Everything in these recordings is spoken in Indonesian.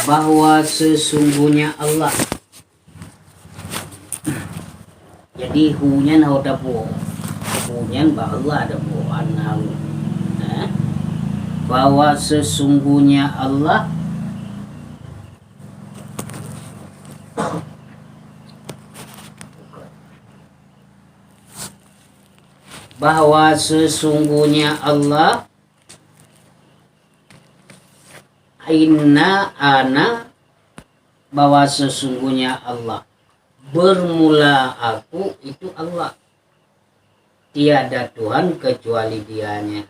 bahwa sesungguhnya Allah. Jadi hunyan ada po, hunyan bahwa ada po anau, bahwa sesungguhnya Allah inna ana, bahwa sesungguhnya Allah, bermula aku itu Allah, tiada Tuhan kecuali Dianya.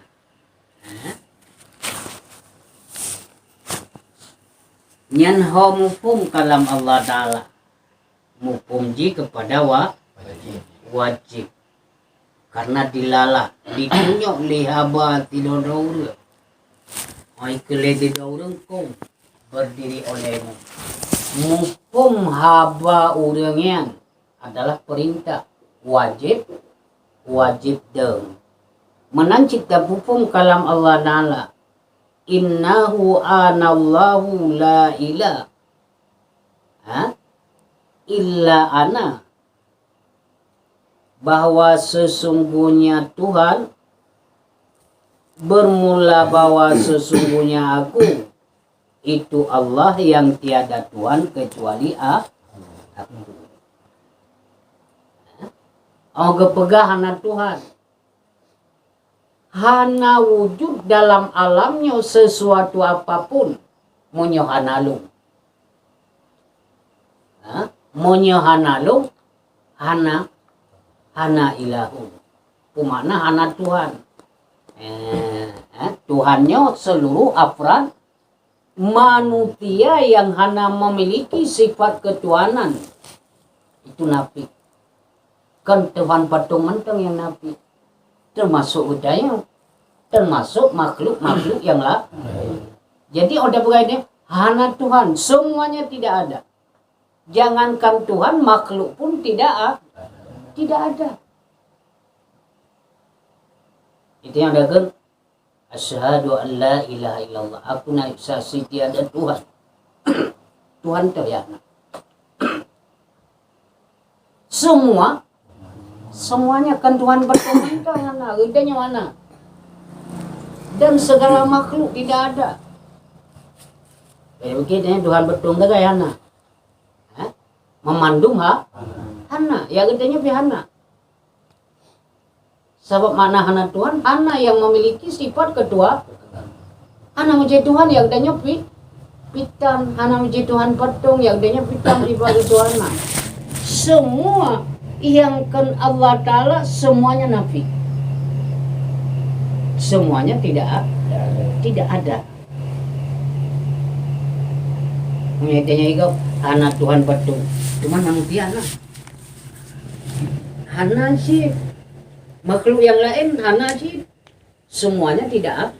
Nyan ho mufum kalam Allah Ta'ala, mufum ji kepada wajib, karena dilala ditunyok lihaba tidak daur ai keledi daurang kong berdiri olehmu. Mufum haba urangnya adalah perintah wajib deng. Menan cipta mufum kalam Allah Ta'ala, innahu anallahu la ilaha illa ana, bahwa sesungguhnya Tuhan, bermula bahwa sesungguhnya aku itu Allah yang tiada Tuhan kecuali aku. Pegah hana Tuhan, hana wujud dalam alamnya sesuatu apapun monyo hanalung, monyo hanalung hana ilahu, kumana hana Tuhan. Tuhannya seluruh afrad manusia yang hana memiliki sifat ketuhanan itu nafi. Kan Tuhan patung menteng yang nafi, termasuk budaya, termasuk makhluk yang lain. Jadi udah begini, hana Tuhan semuanya tidak ada. Jangankan Tuhan, makhluk pun tidak ada. Itu yang ada, asyhadu an la ilaha illallah, aku naik saksi tiada Tuhan. Tuhan terlihat. Semuanya kan Tuhan berkomentar mana, ridanya mana. Dan segala makhluk tidak ada. Kayak begini Tuhan bertunggal kayak hana. Memandung hana, ya ridanya pihana. Sebab mana hana Tuhan, hana yang memiliki sifat kedua. Hana menjadi Tuhan yang adanya pitan, hana menjadi Tuhan patung yang adanya pitan ibadah Tuhan. Semua yang kan Allah Ta'ala semuanya nafi. Semuanya tidak ada. Menjadinya itu hana Tuhan patung. Cuma nanti hana sih. Makhluk yang lain hana sih semuanya tidak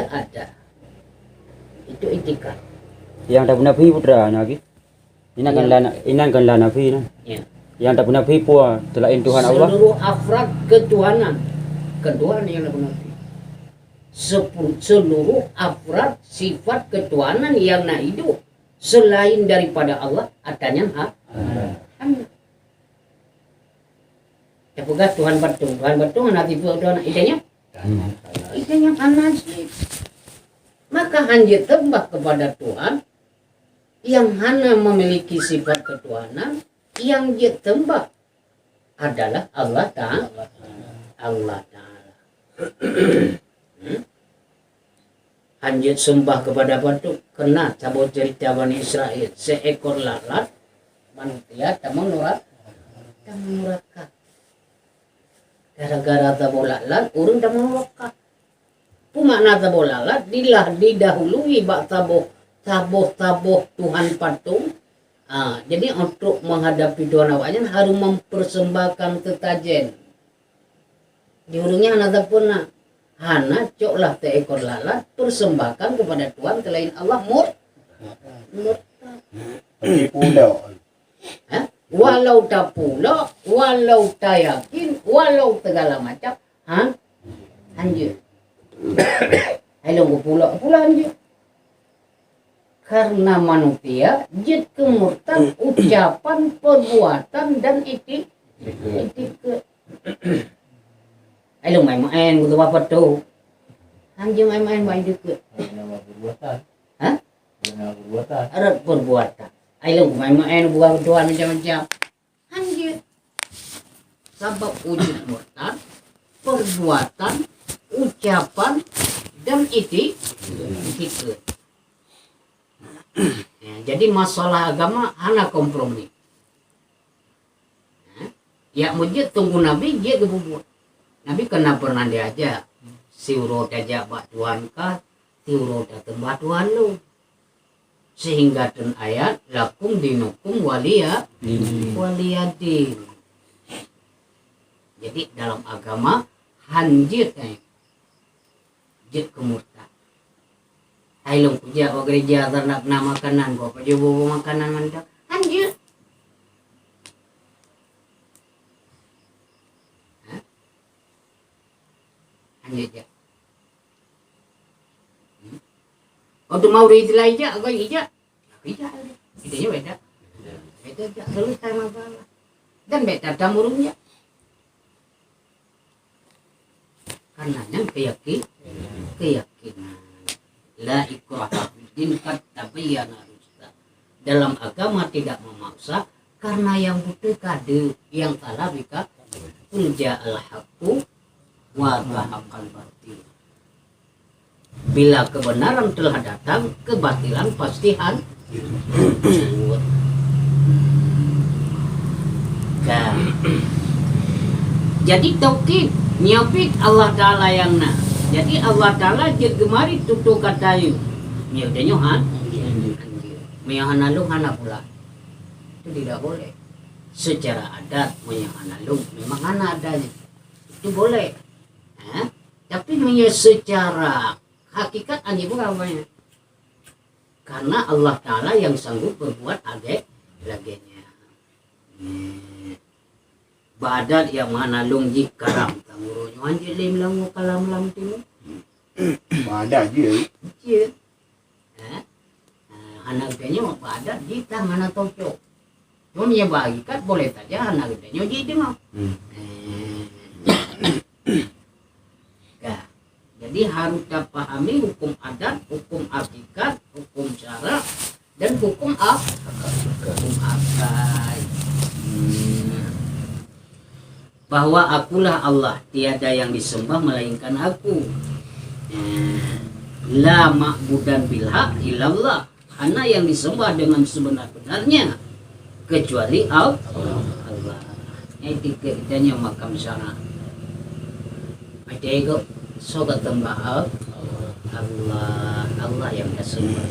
ada. Itu itikad. Yang tak nabi putra lagi. Inan kan la nabi nah. Ya. Yang tak nabi pun selain Tuhan Allah. Seluruh afrad ketuhanan yang nabi. Seluruh afrad sifat ketuhanan yang hidup selain daripada Allah adanya hana. Apakah Tuhan patung nanti Tuhan idenya anasib. Maka hanya tembak kepada Tuhan yang hana memiliki sifat ketuhanan, yang dia tembak adalah Allah Ta'ala. Hanya sembah kepada patung, kena cabut cerita Bani Israel, seekor lalat manusia tak menurutkan. Gara-gara tabolalat urang dah menolak. Pumakna tabolalat didahului bak taboh Tuhan patung. Jadi untuk menghadapi Tuhan awaknya harus mempersembahkan tetajen. Di urungnya hana tapuna, hana coklah seekor lalat persembahkan kepada Tuhan selain Allah murtad. Walau tak pula, walau tak yakin, walau segala macam, anjir. Hello pula anjir. karena manusia jid kemurtad ucapan, perbuatan dan etik. Ayo main-main butuh apa tuh? Anjing main-main baik deket. Perbuatan. Hah? Perbuatan. Erat perbuatan. Ayo main-main buat doa macam-macam. Anjing. Sebab wujud murtad, perbuatan, ucapan dan etik. Ya, jadi masalah agama hanya kompromi. Ya mujud tunggu Nabi dia kebubuhan. Nabi kena pernah diajak. Si urut ajak bak Tuhan kah? Si urut datang bak Tuhan lu. Sehingga ten ayat lakum dinukum waliyadin. Jadi dalam agama hanjir jid kemurtad. Ailung puja wa gereja ternak nama makanan gua pajo bobo makanan mantap. Hanjir. Hanjir ya. Untuk mau itilah ija, agak ija. Ija. Idenya beda. Beda selesai masalah. Dan beda tamurungnya. Karenanya keyakinan. La ikraha fiddin qad tabayyana rusyd. Dalam agama tidak memaksa karena yang butuh kade yang salah bika qul ja'al haqqu wa zahaqal batil. Bila kebenaran telah datang, kebatilan pasti hancur. Nah, jadi tauhid nyapit Allah Ta'ala yang na. Jadi Allah Ta'ala jid gemari tutu katayu. Ya udah nyohan. Meyahanalung hana pula. Itu tidak boleh. Secara adat meyahanalung memang hana adanya. Itu boleh. Tapi secara hakikat hanya bukan apanya. Karena Allah Ta'ala yang sanggup berbuat lagenya. Badat yang mana lungji karam tangurunya anjir lim langu kalam lam timu. Badat je. Iya. Anak gedenya mau badat jita mana tocok. Cuma ya bagikat boleh saja anak gedenya jadi mau. Jadi harus dipahami hukum adat, hukum hakikat, hukum syara dan hukum akal. Bahwa akulah Allah, tiada yang disembah melainkan aku. La ma'budan bil haq illallah. Hanya yang disembah dengan sebenar-benarnya kecuali Allah. Itu keitanya makam syara. Ada ego soga tembah Allah yang disembah.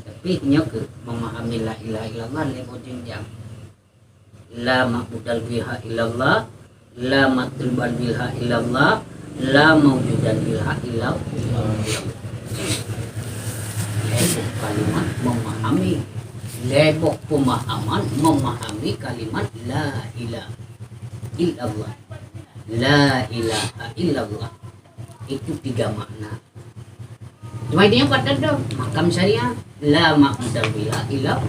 Tapi nyok memahami la ilaha illallah lewat jenjang. La ma'budal biha illallah, la matluban biha illallah, la mawjudan biha illallah. Lebok kalimat memahami, lebok pemahaman memahami kalimat la ilaha illallah. La ilaha illallah. Itu 3 makna. Cuma dia pada dong makam syariah la ma'budal biha illallah.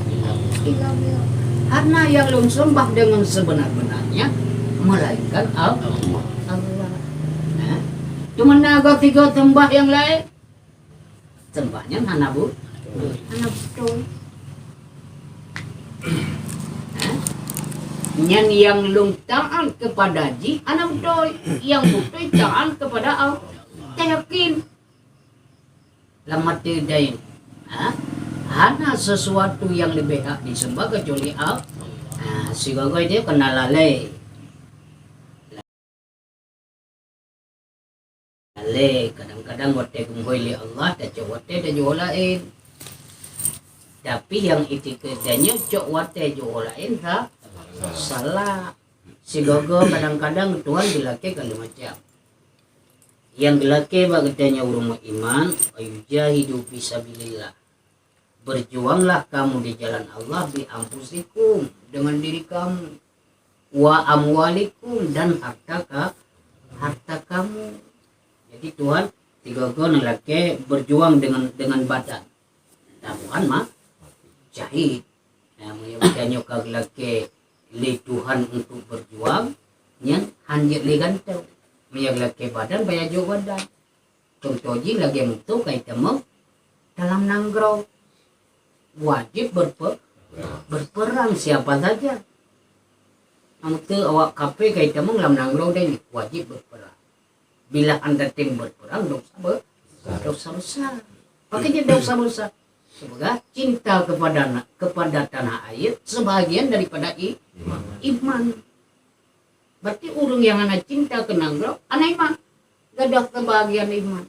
Karena yang lu sembah dengan sebenar-benarnya melainkan Allah. Nah, cuma naga 3 tembah yang lain. Tembahnya hana betul. Yang lu taat kepada ji hana betul. Yang betul taat kepada Allah. Kita yakin. Lamat tidain. Hana sesuatu yang lebih hak disembah kecuali Allah. Si gogoy dia kena lalai. Kadang-kadang wate gumhoy li Allah dan cok wate dan jualain. Tapi yang itu kerjanya cok wate jualain salah. Si gogo kadang-kadang Tuhan dilake kali macam. Yang dilake bagedanya urung iman, ayujahidu fisabilillah. Berjuanglah kamu di jalan Allah bi ampusikum dengan diri kamu wa amwalikum dan harta kamu. Jadi Tuhan tiga kon laki berjuang dengan badan. Tuhan mah jahit. Nah, makanya kag laki li Tuhan untuk berjuang, nyan hanjit li gantau. Mayag laki badan bayar jo badan. Contoh ji lagi mutu kay temo dalam nanggrow wajib berperang siapa saja. Amtu awak kape kay temo dalam nanggrow deh wajib berperang. Bila anda tim berperang dosa besar. Pakainya dosa besar. Semoga cinta kepada tanah air sebagian daripada iman. Berarti urung yang anak cinta ke nanggrow, anak iman. Gadah kebahagiaan iman.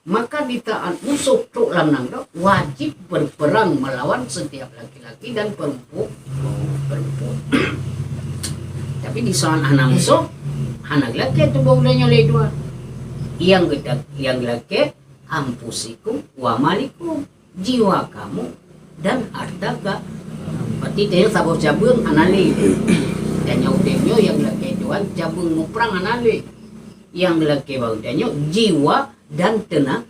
Maka di taat musuh tuk lam nanggrow wajib berperang melawan setiap laki-laki dan perempuan. Tapi di saat anak musuh, anak laki itu bolehnya dua. Yang laki ampusikum wa malikum, jiwa kamu dan harta. Berarti dia sabuk cabung anali. Dan yang yang laki doang cabung muprang anali. Yang laki bau danyo jiwa dan tenaga.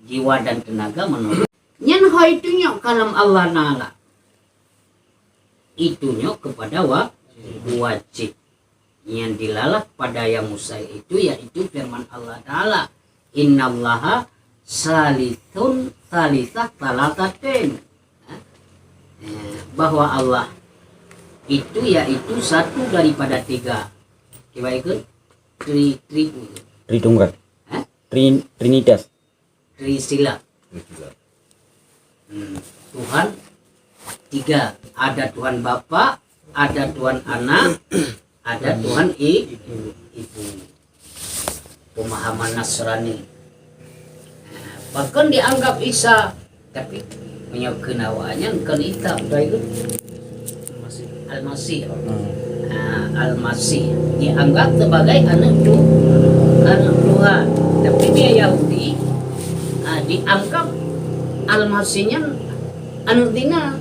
Jiwa dan tenaga menurut nyan hoi itunya kalam Allah Ta'ala. Itunya kepada wajib. Yang dilalah pada yang musai itu yaitu firman Allah Ta'ala. Innallaha salithun salisah salatatin. Bahwa Allah itu yaitu satu daripada tiga. Coba ikut Tritunggal. Trinitas. Trisila. Tuhan tiga. Ada Tuhan Bapa, ada Tuhan Anak, ada Tuhan Ibu. Pemahaman Nasrani. Bahkan dianggap Isa, tapi punya kenawaannya kan hitam. Itu Al-Masih. Al-Masih dianggap sebagai anak Tuhan. Tapi dia Yahudi dianggap Al-Masihnya anak dina.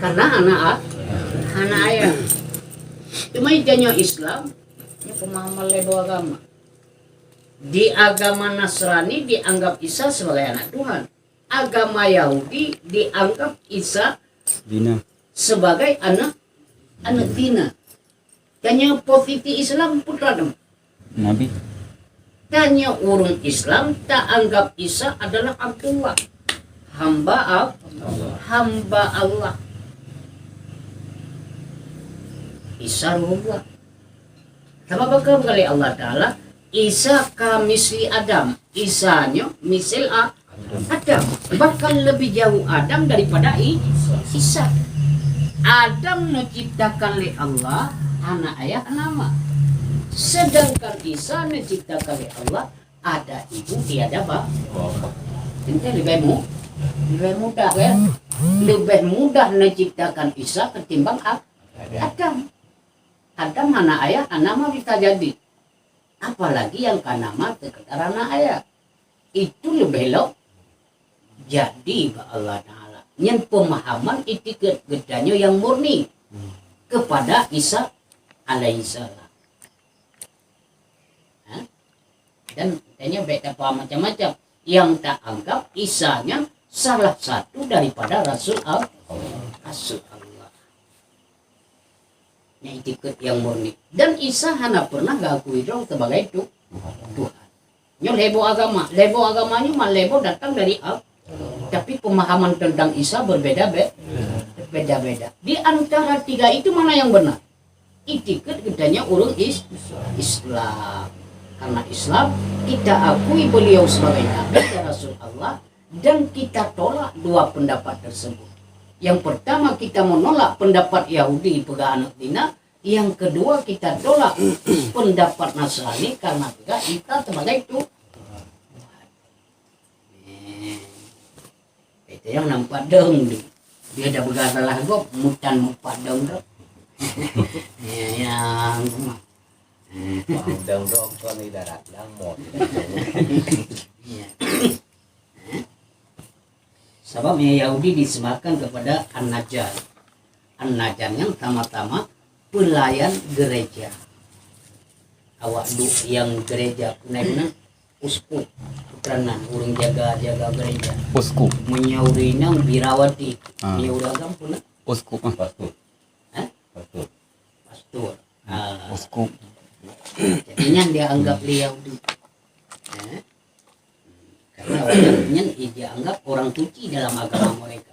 Karena anak ayah. Cuma idenya Islam, ini pemahaman lebo agama. Di agama Nasrani dianggap Isa sebagai anak Tuhan. Agama Yahudi dianggap Isa Dina sebagai anak dina. Tanya posisi Islam putra dong. Nabi. Tanya urung Islam tak anggap Isa adalah Abdullah, hamba Allah. Isa ruhullah. Sama bakal kali Allah Ta'ala Isa kamisli Adam. Isanya misil Adam. Bahkan lebih jauh Adam daripada Isa. Adam menciptakan oleh Allah anak ayah nama. Sedangkan Isa menciptakan oleh Allah ada ibu tiada bapak. Ini lebih mudah kan? Lebih mudah menciptakan Isa ketimbang Adam. Adam anak ayah nama bisa jadi. Apalagi yang nama sekedar anak ayah. Itu lebih lo jadi Allah Ta'ala. Yang pemahaman etiket gedanya yang murni kepada Isa alaihissalam. Dan katanya beda paham macam-macam. Yang tak anggap Isanya salah satu daripada Rasul Allah. Yang etiket yang murni. Dan Isa hanya pernah gakui dong sebagai itu Tuhan. Yang lebo agama. Lebo agamanya mah lebo datang dari Allah. Tapi pemahaman tentang Isa berbeda-beda. Di antara tiga itu mana yang benar? Etiket gedanya urung Islam. Karena Islam kita akui beliau sebagai Nabi dan Rasul Allah. Dan kita tolak dua pendapat tersebut. Yang pertama kita menolak pendapat Yahudi pegang anak dina. Yang kedua kita tolak pendapat Nasrani karena kita sebagai itu. Itu yang nampak dong. Dia ada bergata lah gue mutan nampak dong dong. Yang dong kau ni darat lang mo. Sebabnya Yahudi disematkan kepada An-Najjar. An-Najjar yang pertama-tama pelayan gereja. Awak du yang gereja naikna uskup putranan urang jaga gereja. Uskup. Menyaurina birawati. Ah. Nyauragam pun Uskup. Pastur. Hah? Pastur. pastor. Uskup. Jadinya dia anggap beliau di karena orangnya dia anggap orang suci dalam agama mereka.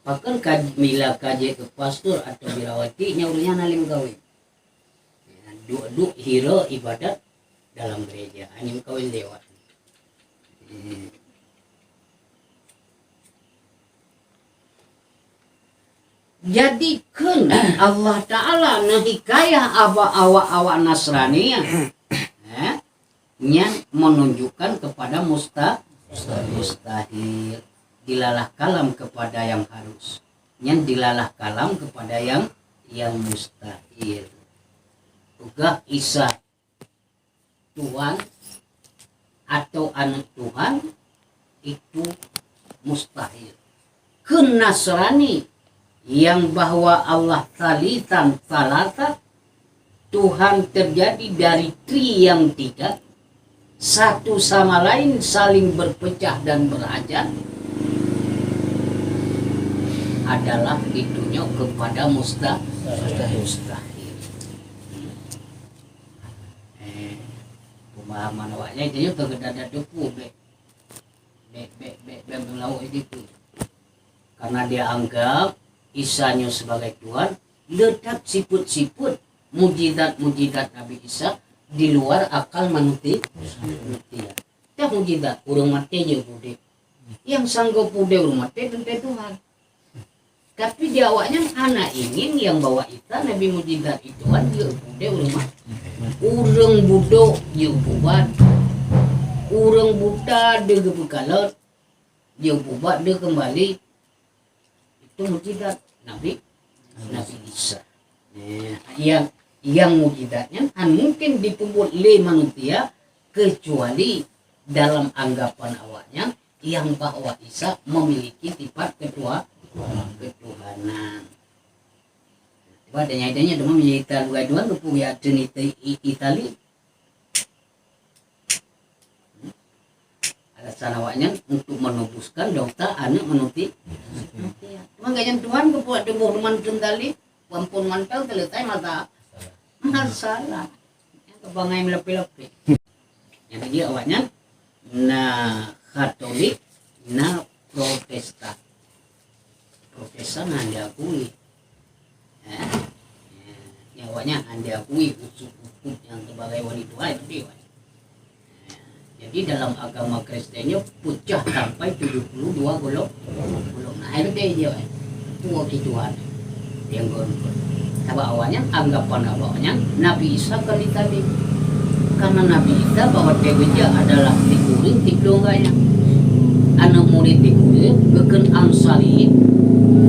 Bahkan bila kaji ke pastor atau birawati nyaurnya nalim kawin. Duk hero ibadat dalam gereja hanya kawin lewat. Jadi kena Allah Ta'ala nahikayah awak Nasrani nya menunjukkan kepada mustahil, dilalah kalam kepada yang harus, yang dilalah kalam kepada yang mustahil. Juga Isa Tuhan atau anak Tuhan itu mustahil. Ke Nasrani yang bahwa Allah talitan salata, Tuhan terjadi dari tri yang tiga, satu sama lain saling berpecah dan berajat, adalah ditunjuk kepada mustahil. Pemahaman awaknya itu tergedada depu lauk itu, karena dia anggap Isanya sebagai Tuhan, letak siput-siput mujizat Nabi Isa di luar akal manusia. Tak mujizat urang mati je bude. Yang sanggup bude urang mati tentu Tuhan. Tapi di awaknya anak ingin yang bawa Isa Nabi mujizat itu kan dia bude urang mati. Urang budok dia buat. Urang buta dia gebekalat. Dia buat dia kembali. Itu mujizat Nabi Isa. Yang mujizatnya mungkin ditubuh oleh manusia kecuali dalam anggapan awaknya yang bahwa Isa memiliki sifat ketuhanan. Adanya demam menjadi dua kepunya jenis Itali. Alasan awaknya untuk menubuskan dokter anak menuti. Makanya Tuhan kepuat debuh mantan tali, wampun mantel selesai masalah. Kebangai melepi-lepi. Yang dia awaknya Katolik, Protestan. Protestan anda akui. Awaknya anda akui usus-usus yang sebagai wanita itu dia. Jadi dalam agama Kristennya pecah sampai 72 golongan. Nah itu dia tua Tuhan yang golongan. Tapi awalnya anggapan awalnya Nabi Isa kan tadi, karena Nabi Isa bahwa dia adalah dikuring tiklongganya. Anak murid dikuring beken ansali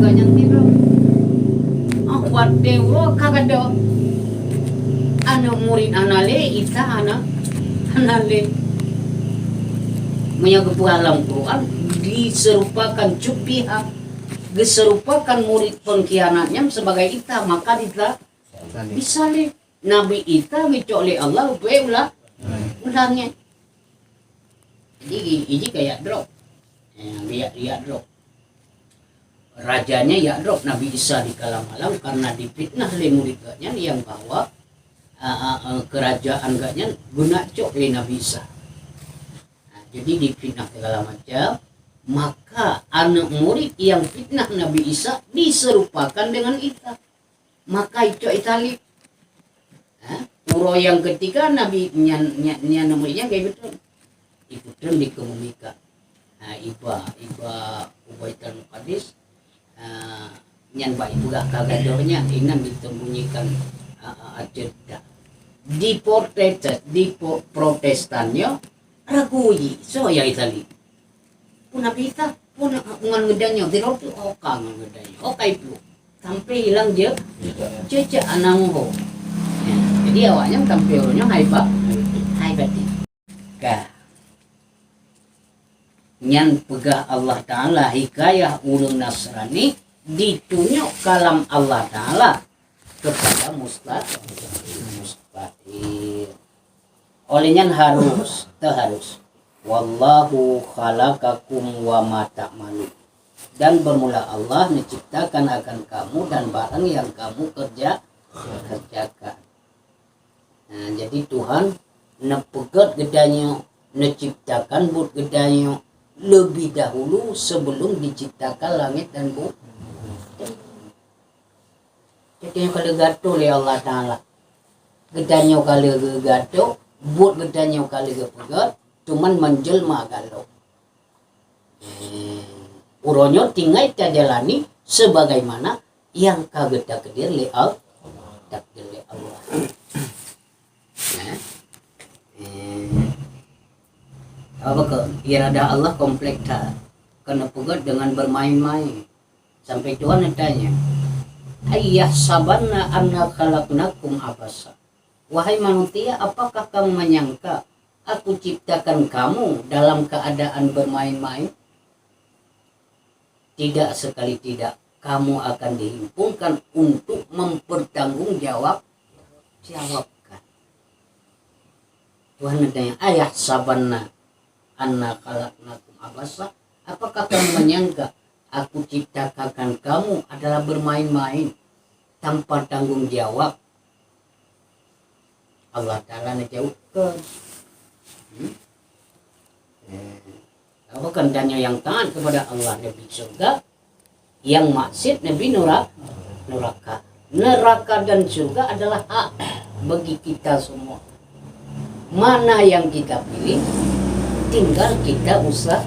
ganya tiba. Awat dewa kagak do. Anak murid anale Isa anale menyangkut alam Quran diserupakan cupiha, diserupakan murid pengkhianatnya sebagai Ita, maka Ita bisa le Nabi Ita dicok Allah ulangnya. Jadi ini kayak drop, dia drop. Rajanya ya drop Nabi Isa di kalam alam karena dipitnah oleh muridnya yang bawa kerajaan gaknya guna cok oleh Nabi Isa. Jadi difitnah segala macam, maka anak murid yang fitnah Nabi Isa diserupakan dengan Isa. Maka itu Itali. Puro yang ketiga Nabi muridnya kayak betul. Ikutan dikemumikan. Iba Ubaitul Muqaddis. Nyan ba itu gak kagadornya ingin ditembunyikan acerda. Di Protestannya ragui so ya Itali puna pita puna ngan ngedanya dirot oka ngan ngedanya oka itu sampai hilang dia cecak anangho jadi awalnya tampilnya hebat ka nyan pegah Allah Ta'ala hikayah ulun Nasrani ditunjuk kalam Allah Ta'ala kepada mustahil. Olehnya harus, wallahu khalaqakum wa ma ta'malun. Dan bermula Allah menciptakan akan kamu dan barang yang kamu kerjakan. Nah, jadi Tuhan nepegat gedanya, menciptakan buat gedanya lebih dahulu sebelum diciptakan langit dan bumi. Jadi yang kalau gato oleh Allah Ta'ala, gedanya kalau gato, buat gedanya kalau pegat, cuman menjelma kalau. Uronyo tinggal kita jalani sebagaimana yang kaget takdir li Allah. Apa ke irada Allah kompleks tak kena pegat dengan bermain-main sampai Tuhan tanya, ayah sabanna anna khalaqnakum abasa. Wahai manusia, apakah kamu menyangka aku ciptakan kamu dalam keadaan bermain-main? Tidak, sekali tidak. Kamu akan dihimpunkan untuk mempertanggungjawabkan. Tuhan bertanya, ayah sabanna anna khalaqnakum abasa. Apakah kamu menyangka aku ciptakan kamu adalah bermain-main tanpa tanggung jawab? Allah Ta'ala menjawabkan. Apa kendanya yang taat kepada Allah Nabi surga, yang maksud Nabi neraka. Neraka dan surga adalah hak bagi kita semua. Mana yang kita pilih, tinggal kita usaha.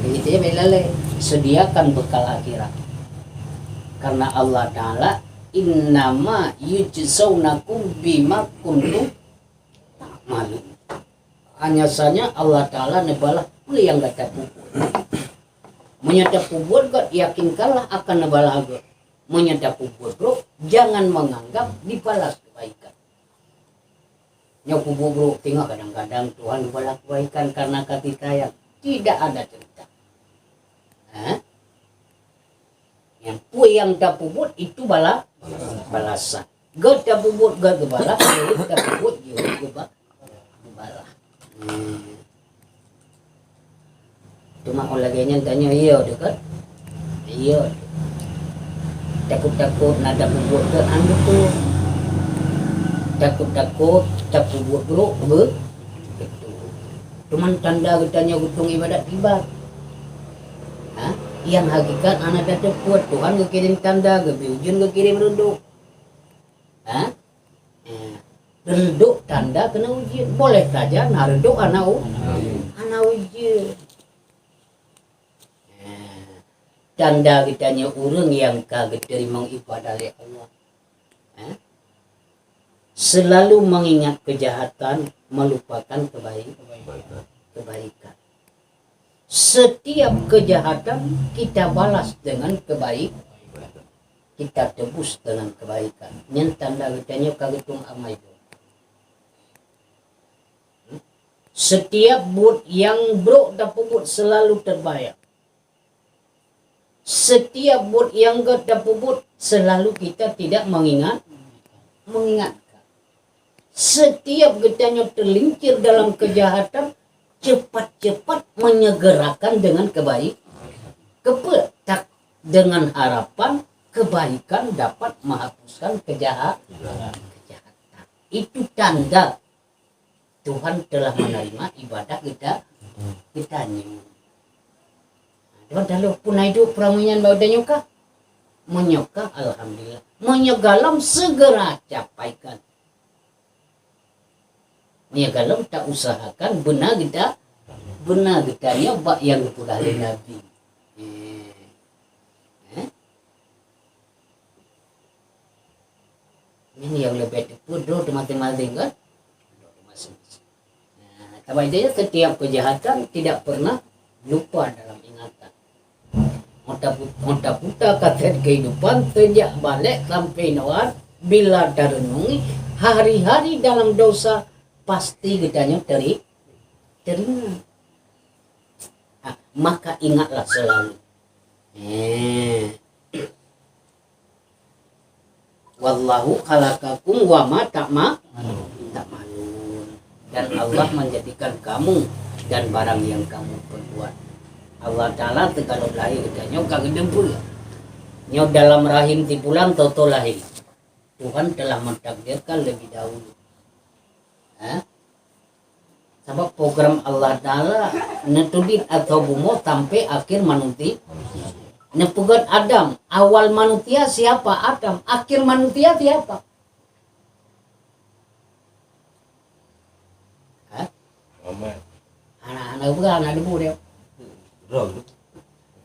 Jadi belale sediakan bekal akhirat. Karena Allah Ta'ala innama yujzaunakum bima kuntum ta'malun. Hanya saja Allah Ta'ala nebalah boleh yang gak puput. Menyadap puput gak yakinkanlah akan nebalah agak. Menyadap puput bro, jangan menganggap dibalas kebaikan. Nyok puput bro, tengok kadang-kadang Tuhan nebalah kebaikan karena kasih sayang. Tidak ada cerita. Yang yang tak puput itu balasan. Gak tak puput gak kebalas, tak puput juga kebalas. Cuma olehnya tanya iya dekat, iya. Takut nada puput ke anu tuh. Takut tak puput bro begitu. Cuman tanda katanya gutung ibadat tiba. Yang hakikat anak dah ceput Tuhan kekirim tanda, kebiujun kekirim reduk. Reduk tanda kena ujian. Boleh saja nah reduk anak ujian. Tanda kitanya orang yang kaget terima ibadah oleh Allah. Selalu mengingat kejahatan, melupakan kebaikan. Setiap kejahatan kita balas dengan kebaikan. Kita tebus dengan kebaikan. Yang tanda kitanya kagetung amai. Setiap buat yang bro dapubut selalu terbayar. Setiap buat yang gak dapubut selalu kita tidak mengingatkan. Setiap kitanya terlincir dalam kejahatan, cepat-cepat menyegerakan dengan kepetak dengan harapan kebaikan dapat menghapuskan kejahatan. Itu tanda Tuhan telah menerima ibadah kita nyu. Tuhan dalam punai hidup perangunyan bau nyuka menyuka alhamdulillah, menyegalam segera capaikan. Menyegalam tak usahakan benar kitanya bak yang sudah oleh Nabi. Ini yang lebih tepudo teman-teman kan. Tapi dia setiap kejahatan tidak pernah lupa dalam ingatan. Mota-puta kata kehidupan sejak balik sampai nawar bila terenungi hari-hari dalam dosa pasti kitanya terima. Maka ingatlah selalu. Wallahu khalaqakum wa ma ta'malun. Dan Allah menjadikan kamu dan barang yang kamu perbuat. Allah Ta'ala kalau lahir nyo kagedem pula. Nyo dalam rahim tipulang toto lahir. Tuhan telah mentakdirkan lebih dahulu. Sebab program Allah Ta'ala netudit atau bumo sampai akhir manusia. Nepugat Adam, awal manusia siapa? Adam. Akhir manusia siapa? Anak-anak pegang, anak debu dia.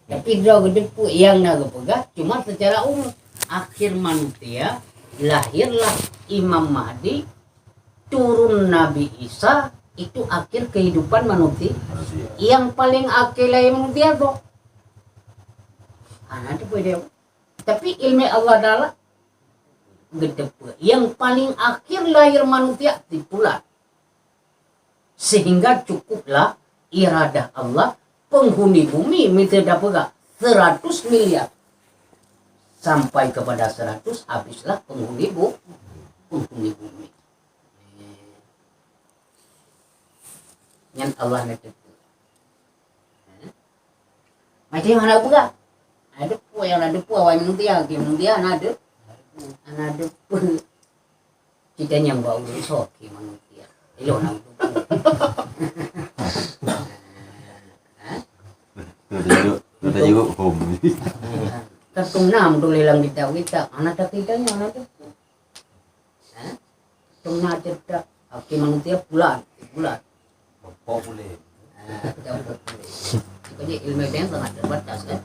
Tapi drog debu yang nak pegang cuma secara umum. Akhir manusia lahirlah Imam Mahdi, turun Nabi Isa, itu akhir kehidupan manusia. Yang paling akhir lahir manusia tuh. Anak debu dia. Tapi ilmu Allah Ta'ala gede. Yang paling akhir lahir manusia tipulah. Sehingga cukuplah iradah Allah penghuni bumi minta dapat 100 miliar sampai kepada 100 habislah penghuni bumi. Yang Allah nanti. Macam mana pula? Ada pun yang ada pun awak manusia ada. Ada pun kita yang bau sok manusia. Ilo nak. Kita juga home. Katung nam tu lelang kita anak kita anak tu. Tungna cerita aki manusia bulan. Populer. Jadi ilmu yang sangat terbatas kan.